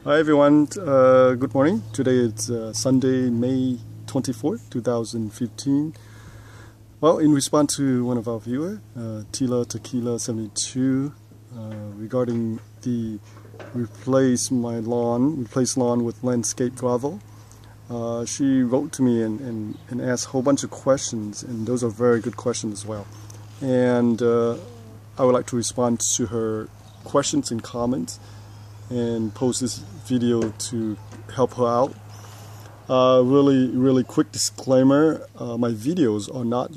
Hi everyone, good morning. Today it's Sunday, May 24th, 2015. Well, in response to one of our viewers, Tila Tequila 72, regarding the replace lawn with landscape gravel, she wrote to me and asked a whole bunch of questions, and those are very good questions as well. And I would like to respond to her questions and comments and post this video to help her out. Really quick disclaimer: my videos are not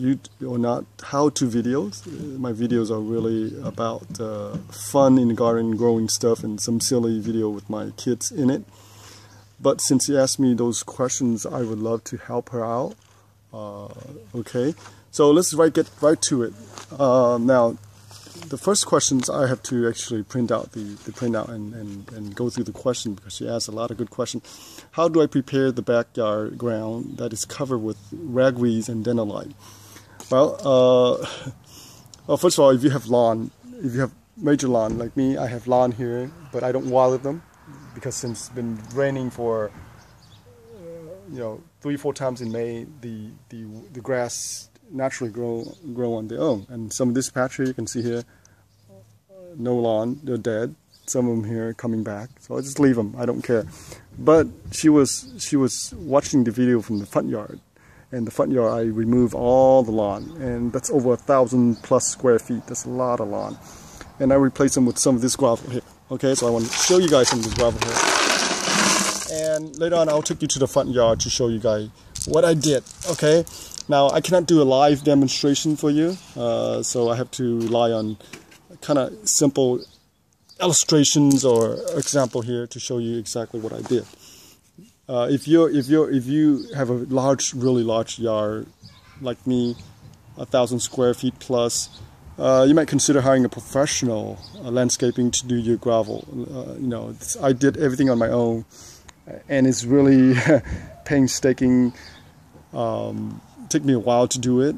how-to videos. My videos are really about fun in the garden, growing stuff, and some silly video with my kids in it. But since she asked me those questions, I would love to help her out. Okay, so let's get right to it. Now, the first questions I have to actually print out the printout and go through the question, because she asked a lot of good questions. How do I prepare the backyard ground that is covered with ragweeds and denolite? Well, first of all, if you have major lawn like me, I have lawn here, but I don't water them because since it's been raining for 3-4 times in May, the grass naturally grow on their own. And some of this patch here, you can see here, no lawn, they're dead. Some of them here coming back, so I just leave them. I don't care. But she was watching the video from the front yard, and the front yard I remove all the lawn, and that's over 1,000+ square feet. That's a lot of lawn, and I replace them with some of this gravel here. Okay, so I want to show you guys some of this gravel here, and later on I'll take you to the front yard to show you guys what I did. Okay. Now, I cannot do a live demonstration for you, so I have to rely on kind of simple illustrations or example here to show you exactly what I did. If you have a really large yard like me, 1,000 square feet plus, you might consider hiring a professional landscaping to do your gravel. I did everything on my own, and it's really painstaking. Took me a while to do it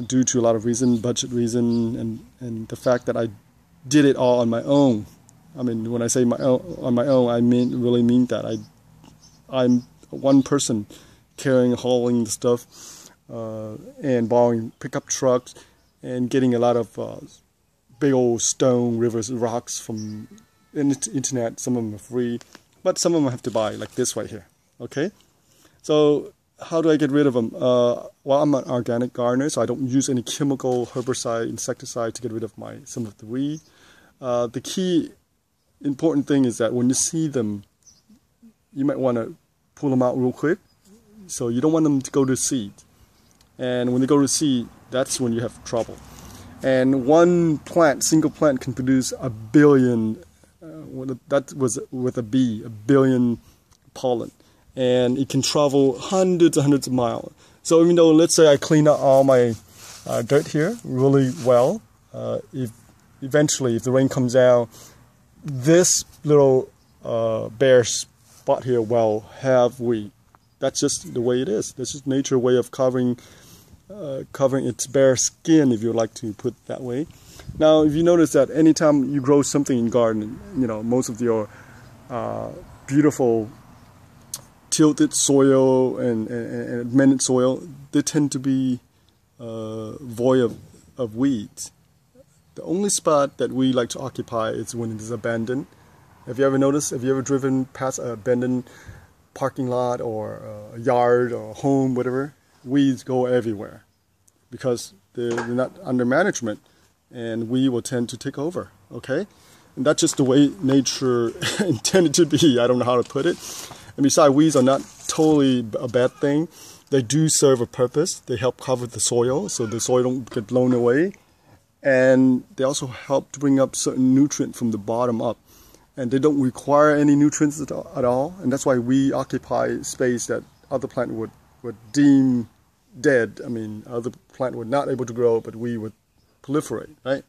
due to a lot of budget reason, and the fact that I did it all on my own. I mean, when I say on my own, I really mean that I'm one person hauling the stuff, and borrowing pickup trucks, and getting a lot of big old stone, rivers, rocks from the internet. Some of them are free, but some of them I have to buy, like this right here. Okay, so how do I get rid of them? Well, I'm an organic gardener, so I don't use any chemical herbicide, insecticide to get rid of some of the weed. The key important thing is that when you see them, you might want to pull them out real quick. So you don't want them to go to seed. And when they go to seed, that's when you have trouble. And single plant can produce 1 billion, that was with a bee, 1 billion pollen. And it can travel hundreds and hundreds of miles. So even though, let's say I clean up all my dirt here really well, eventually if the rain comes down, this little bare spot here will have weed. That's just the way it is. That's just nature's way of covering its bare skin, if you like to put it that way. Now, if you notice that anytime you grow something in garden, most of your beautiful tilted soil and amended soil, they tend to be void of weeds. The only spot that we like to occupy is when it is abandoned. Have you ever noticed? Have you ever driven past an abandoned parking lot or a yard or a home, whatever? Weeds go everywhere because they're not under management, and we will tend to take over. Okay, and that's just the way nature intended to be. I don't know how to put it. And besides, weeds are not totally a bad thing. They do serve a purpose. They help cover the soil so the soil don't get blown away. And they also help to bring up certain nutrients from the bottom up. And they don't require any nutrients at all. And that's why we occupy space that other plant would deem dead. I mean, other plant would not able to grow, but we would proliferate, right?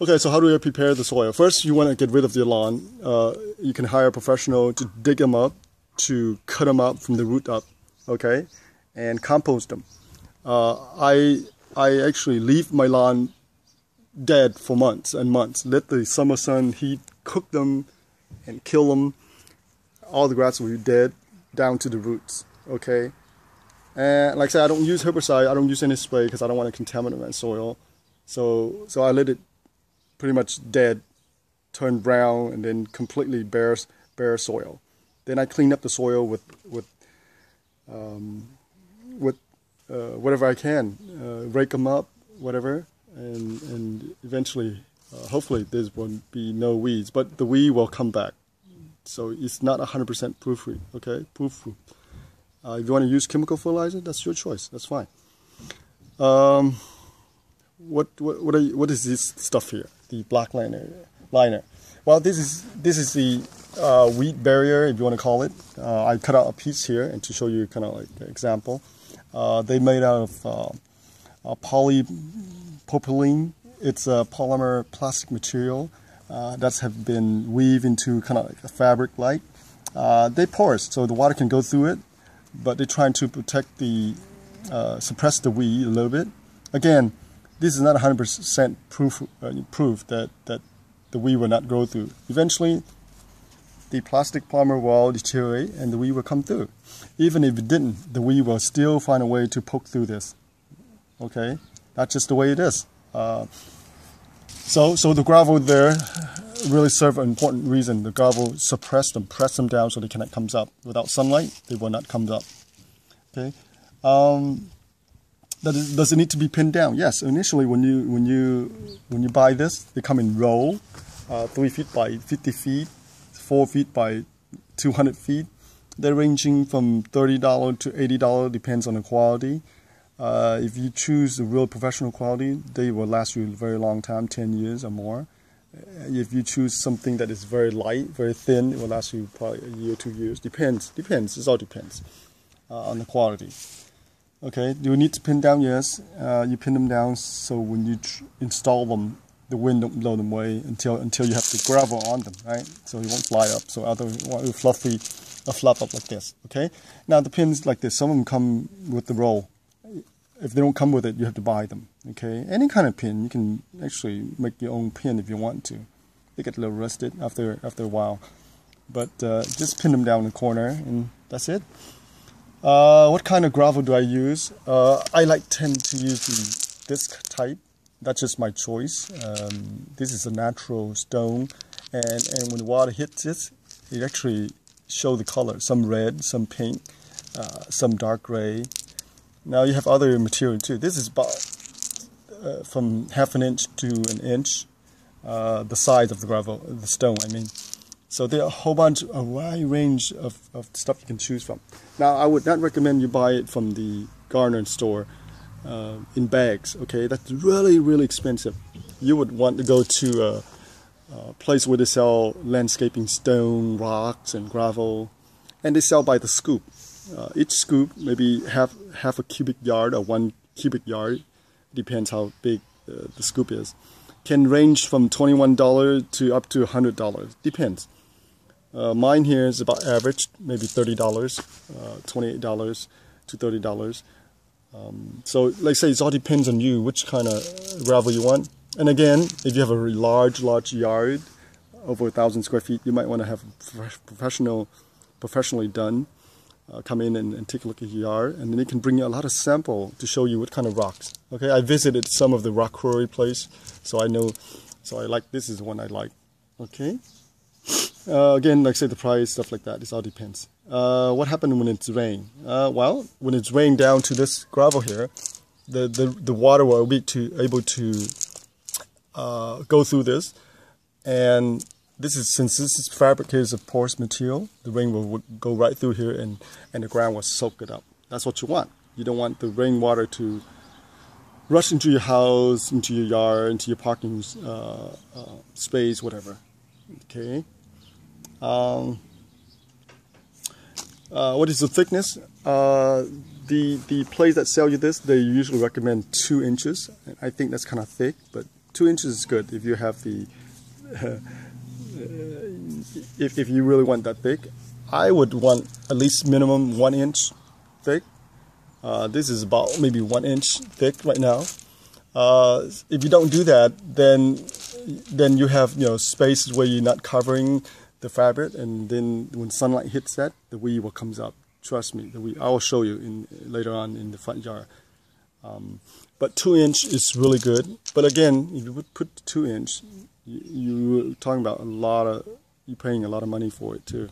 Okay, so how do I prepare the soil? First, you want to get rid of the lawn. You can hire a professional to dig them up, to cut them up from the root up, okay, and compost them. I actually leave my lawn dead for months and months. Let the summer sun heat cook them and kill them, all the grass will be dead down to the roots. Okay, and like I said, I don't use herbicide. I don't use any spray because I don't want to contaminate my soil. So I let it pretty much dead, turn brown, and then completely bare soil. Then I clean up the soil with whatever I can, rake them up, whatever, and eventually, hopefully, there won't be no weeds. But the weed will come back, so it's not 100% proof-free. Okay, proof-free. If you want to use chemical fertilizer, that's your choice. That's fine. What is this stuff here? The black liner. Well, this is the weed barrier, if you want to call it. I cut out a piece here and to show you kind of like an example. They made out of polypropylene. It's a polymer plastic material that's have been weaved into kind of like a fabric like. They're porous, so the water can go through it, but they're trying to protect the suppress the weed a little bit. Again, this is not 100% proof that the weed will not grow through. Eventually, the plastic polymer will deteriorate and the weed will come through. Even if it didn't, the weed will still find a way to poke through this. Okay, that's just the way it is. So the gravel there really serve an important reason. The gravel suppress them, press them down so they cannot come up. Without sunlight, they will not come up. Okay. Does it need to be pinned down? Yes. Initially, when you buy this, they come in roll, 3 feet by 50 feet, 4 feet by 200 feet. They're ranging from $30 to $80, depends on the quality. If you choose the real professional quality, they will last you a very long time, 10 years or more. If you choose something that is very light, very thin, it will last you probably a year, 2 years. Depends. It all depends on the quality. Okay, do you need to pin down? Yes. You pin them down so when you install them, the wind don't blow them away until you have the gravel on them, right? So it won't fly up. So otherwise it will flop up like this. Okay. Now the pins like this. Some of them come with the roll. If they don't come with it, you have to buy them. Okay. Any kind of pin, you can actually make your own pin if you want to. They get a little rusted after a while, but just pin them down in the corner, and that's it. What kind of gravel do I use? I tend to use the disc type. That's just my choice. This is a natural stone, and when the water hits it, it actually shows the color. Some red, some pink, some dark gray. Now you have other material too. This is about from ½ an inch to an inch, the size of the gravel, the stone, I mean. So there are a wide range of stuff you can choose from. Now, I would not recommend you buy it from the garden store in bags. Okay, that's really, really expensive. You would want to go to a place where they sell landscaping stone, rocks, and gravel, and they sell by the scoop. Each scoop maybe half a cubic yard or 1 cubic yard, depends how big the scoop is. Can range from $21 to up to $100. Depends. Mine here is about average, maybe $30, $28 to $30. So like I say, it all depends on you, which kind of gravel you want. And again, if you have a large yard, over 1,000 square feet, you might want to have professionally done. Come in and take a look at your yard, and then they can bring you a lot of sample to show you what kind of rocks. Okay, I visited some of the rock quarry place, so I know. So I like, this is the one I like. Okay. Again, like I say, the price, stuff like that, it all depends. What happened when it's rain? Well, when it's rained down to this gravel here, the water will be able to go through this, and since this is fabric here is a porous material, the rain will go right through here and the ground will soak it up. That's what you want. You don't want the rainwater to rush into your house, into your yard, into your parking space, whatever. Okay. What is the thickness? The place that sell you this, they usually recommend 2 inches. I think that's kind of thick, but 2 inches is good if you have the if you really want that thick. I would want at least minimum 1 inch thick. This is about maybe 1 inch thick right now. If you don't do that, then you have spaces where you're not covering the fabric, and then when sunlight hits that, the weed will comes up. Trust me, the weed. I will show you later on in the front yard. But 2-inch is really good. But again, if you would put 2-inch, you're talking about you're paying a lot of money for it too.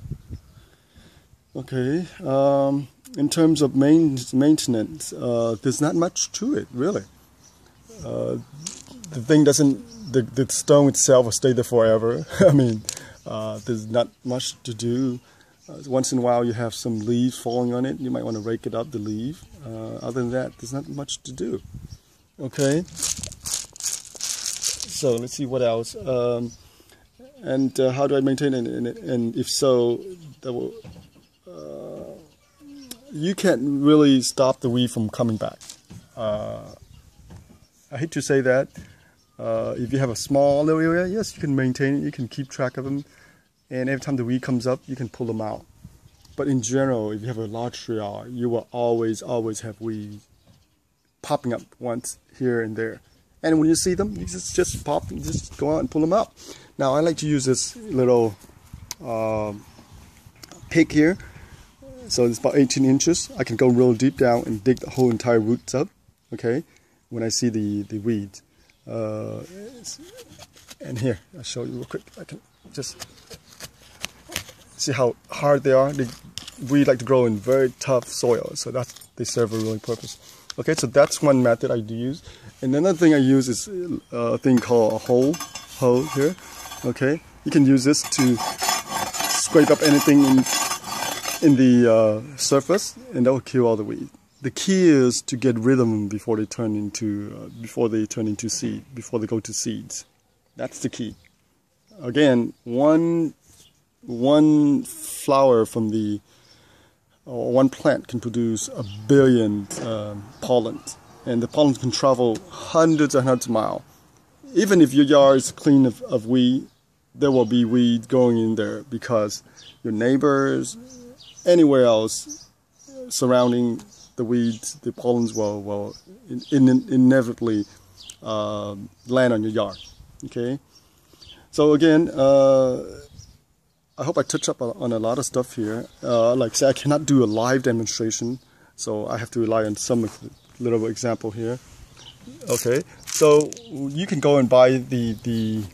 Okay, in terms of maintenance, there's not much to it really. The thing the stone itself will stay there forever. I mean, there's not much to do. Once in a while you have some leaves falling on it, you might want to rake it up, the leaf. Other than that, there's not much to do. Okay, so let's see what else. And how do I maintain it? And if so, that will, you can't really stop the weed from coming back. I hate to say that. If you have a small little area, yes, you can maintain it, you can keep track of them, and every time the weed comes up, you can pull them out. But in general, if you have a large yard, you will always have weeds popping up once here and there. And when you see them, you just pop, just go out and pull them out. Now I like to use this little pick here. So it's about 18 inches. I can go real deep down and dig the whole entire roots up. Okay, when I see the weeds. And here, I'll show you real quick. I can just see how hard they are. We like to grow in very tough soil, so they serve a really purpose. Okay, so that's one method I do use. And another thing I use is a thing called a hoe here. Okay, you can use this to scrape up anything in the surface, and that will kill all the weeds. The key is to get rid of them before they turn into seed, before they go to seeds. That's the key. Again, one flower from one plant can produce 1 billion pollen, and the pollen can travel hundreds and hundreds of miles. Even if your yard is clean of weed, there will be weed going in there because your neighbors, anywhere else surrounding the weeds, the pollens will inevitably land on your yard. Okay, so again, I hope I touch up on a lot of stuff here. Like I said, I cannot do a live demonstration, so I have to rely on some little example here. Okay, so you can go and buy the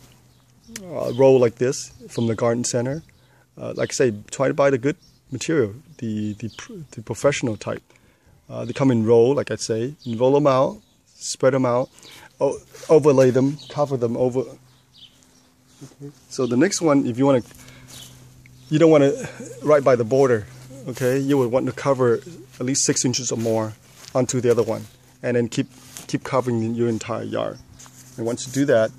roll like this from the garden center. Like I say, try to buy the good material, the professional type. They come in roll, like I say. You roll them out, spread them out, overlay them, cover them over. Okay. So the next one, if you want to, you don't want to right by the border. Okay, you would want to cover at least 6 inches or more onto the other one, and then keep covering your entire yard. And once you do that,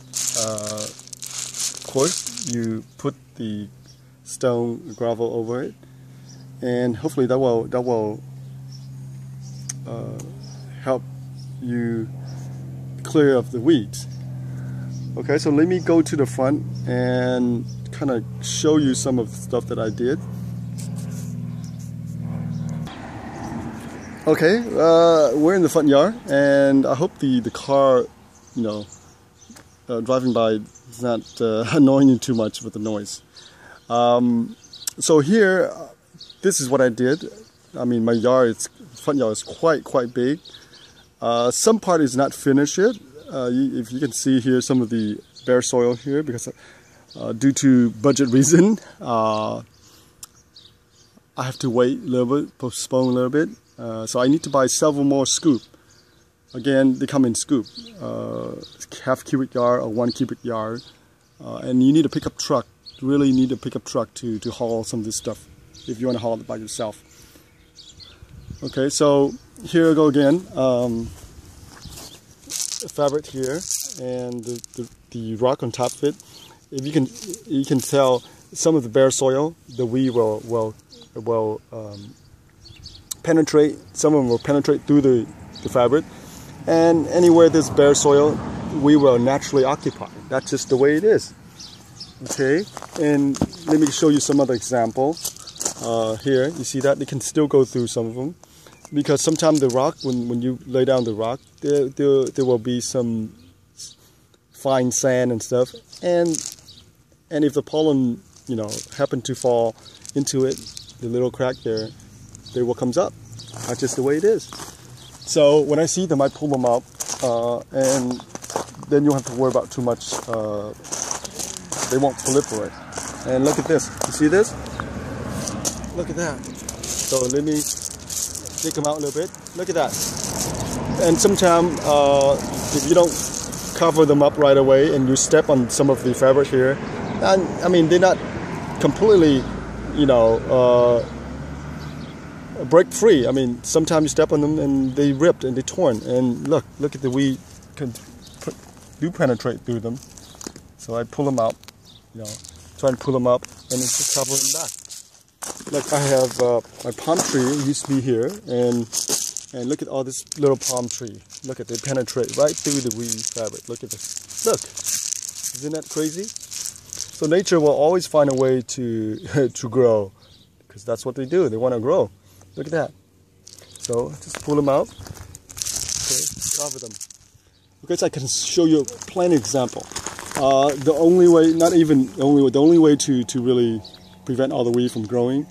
of course, you put the stone gravel over it, and hopefully that will help you clear up the weeds. Okay, so let me go to the front and kind of show you some of the stuff that I did. Okay, we're in the front yard, and I hope the car, driving by is not annoying you too much with the noise. So here, this is what I did. I mean, my front yard is quite big. Some part is not finished yet. If you can see here, some of the bare soil here, because due to budget reason, I have to wait a little bit, postpone a little bit. So I need to buy several more scoop. Again, they come in scoop, half cubic yard or 1 cubic yard, and you need a pickup truck. You really need a pickup truck to haul some of this stuff if you want to haul it by yourself. Okay, so here I go again. Fabric here, and the rock on top of it. If you can tell some of the bare soil, the weed will penetrate. Some of them will penetrate through the fabric, and anywhere there's bare soil, we will naturally occupy. That's just the way it is. Okay, and let me show you some other example. Here, you see that? They can still go through some of them, because sometimes the rock, when you lay down the rock, there will be some fine sand and stuff, and if the pollen happen to fall into it, the little crack there, they will comes up. That's just the way it is. So when I see them, I pull them up, and then you don't have to worry about too much. They won't proliferate. And look at this. You see this? Look at that. So let me take them out a little bit. Look at that. And sometimes if you don't cover them up right away and you step on some of the fabric here, and I mean they're not completely, break free. I mean sometimes you step on them and they ripped and they torn. And look at the weed do penetrate through them. So I pull them out, try and pull them up and then just cover them back. Like I have my palm tree used to be here, and look at all this little palm tree. Look at they penetrate right through the weed fabric. Look at this. Look, isn't that crazy? So nature will always find a way to to grow, because that's what they do. They want to grow. Look at that. So just pull them out. Okay, cover them. Because I can show you plenty of example. The only way, not even the only way, the only way to really prevent all the weed from growing,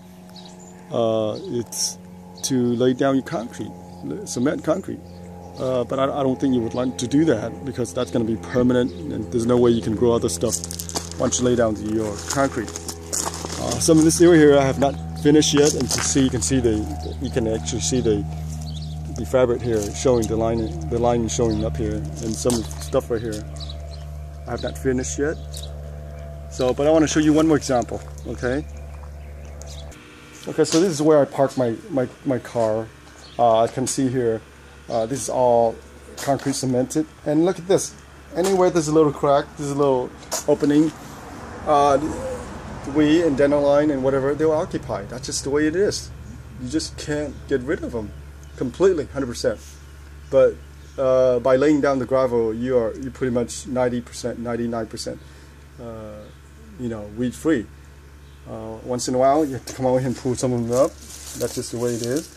it's to lay down your concrete, cement concrete. But I don't think you would like to do that, because that's going to be permanent, and there's no way you can grow other stuff once you lay down your concrete. Some of this area here I have not finished yet, and you can actually see the fabric here showing the line showing up here, and some stuff right here I have not finished yet. So, but I want to show you one more example. Okay, so this is where I park my car. I can see here, this is all concrete cemented, and look at this. Anywhere there's a little crack, there's a little opening, weed and dandelion and whatever, they will occupy. That's just the way it is. You just can't get rid of them completely, 100%. But by laying down the gravel, you're pretty much 90%, 99%, weed free. Once in a while, you have to come over here and pull some of them up. That's just the way it is.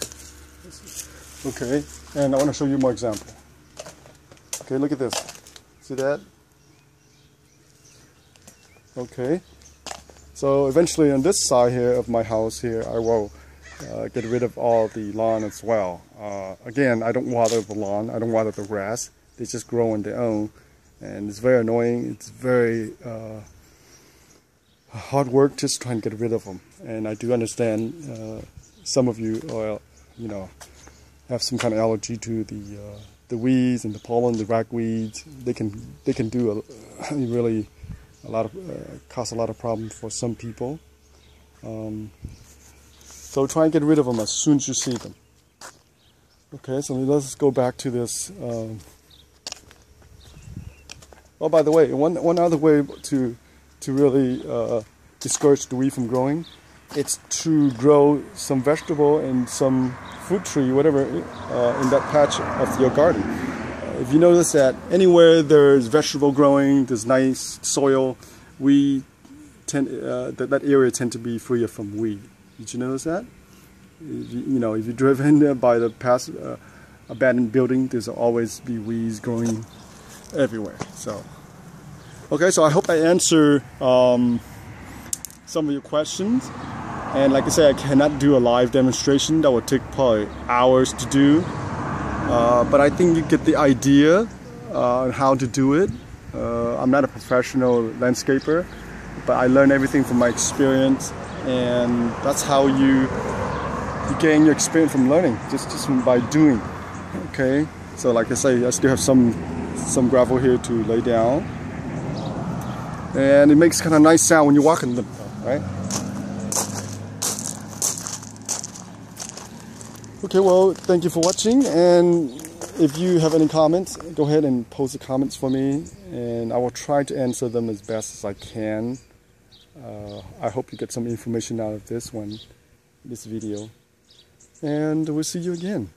Okay, and I want to show you more example. Okay, look at this. See that? Okay. So eventually on this side here of my house here, I will get rid of all the lawn as well. Again, I don't water the lawn, I don't water the grass. They just grow on their own, and it's very annoying. It's very hard work just trying to get rid of them. And I do understand some of you have some kind of allergy to the weeds and the pollen, the ragweeds. They can do cause a lot of problems for some people. So try and get rid of them as soon as you see them. Okay, so let's go back to this. Oh, by the way, one other way to really discourage the weed from growing, it's to grow some vegetable and some fruit tree, whatever, in that patch of your garden. If you notice that anywhere there's vegetable growing, there's nice soil, that area tend to be freer from weed. Did you notice that? If you're driven by the past abandoned building, there's always be weeds growing everywhere. So, okay, so I hope I answer some of your questions. And like I said, I cannot do a live demonstration. That would take probably hours to do. But I think you get the idea on how to do it. I'm not a professional landscaper, but I learned everything from my experience, and that's how you gain your experience from learning, just by doing. Okay, so like I say, I still have some gravel here to lay down, and it makes kind of nice sound when you walk in them, right? Okay, well, thank you for watching, and if you have any comments, go ahead and post the comments for me, and I will try to answer them as best as I can. I hope you get some information out of this video, and we'll see you again.